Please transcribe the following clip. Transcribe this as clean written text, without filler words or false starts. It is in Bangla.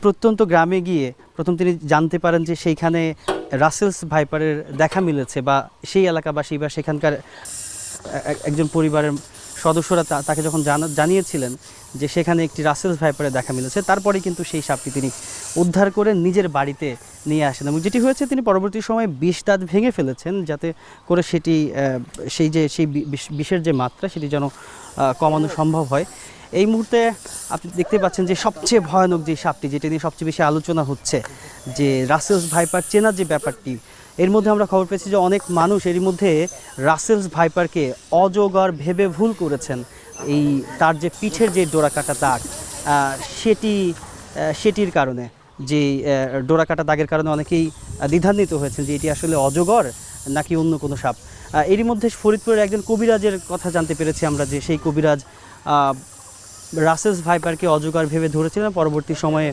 প্রত্যন্ত গ্রামে গিয়ে প্রথম তিনি জানতে পারেন যে সেইখানে রাসেলস ভাইপারের দেখা মিলেছে, বা সেই এলাকাবাসী বা সেখানকার একজন পরিবারের সদস্যরা তাকে যখন জানিয়েছিলেন যে সেখানে একটি রাসেলস ভাইপারের দেখা মিলেছে, তারপরে কিন্তু সেই সাপটি তিনি উদ্ধার করে নিজের বাড়িতে নিয়ে আসেন। এবং যেটি হয়েছে, তিনি পরবর্তী সময়ে বিষ দাঁত ভেঙে ফেলেছেন যাতে করে সেটি সেই বিষের যে মাত্রা সেটি যেন কমানো সম্ভব হয়। এই মুহূর্তে আপনি দেখতে পাচ্ছেন যে সবচেয়ে ভয়ানক যে সাপটি, যেটা নিয়ে সবচেয়ে বেশি আলোচনা হচ্ছে, যে রাসেলস ভাইপার চেনার যে ব্যাপারটি, এর মধ্যে আমরা খবর পেয়েছি যে অনেক মানুষ এরই মধ্যে রাসেলস ভাইপারকে অজগর ভেবে ভুল করেছেন। এই তার যে পিঠের যে ডোরাকাটা দাগ, সেটির কারণে, যে ডোরাকাটা দাগের কারণে অনেকেই দ্বিধান্বিত হয়েছেন যে এটি আসলে অজগর নাকি অন্য কোনো সাপ। এরই মধ্যে ফরিদপুরের একজন কবিরাজের কথা জানতে পেরেছি আমরা, যে সেই কবিরাজ রাসেলস ভাইপারকে অজগর ভেবে ধরেছিলেন, পরবর্তী সময়ে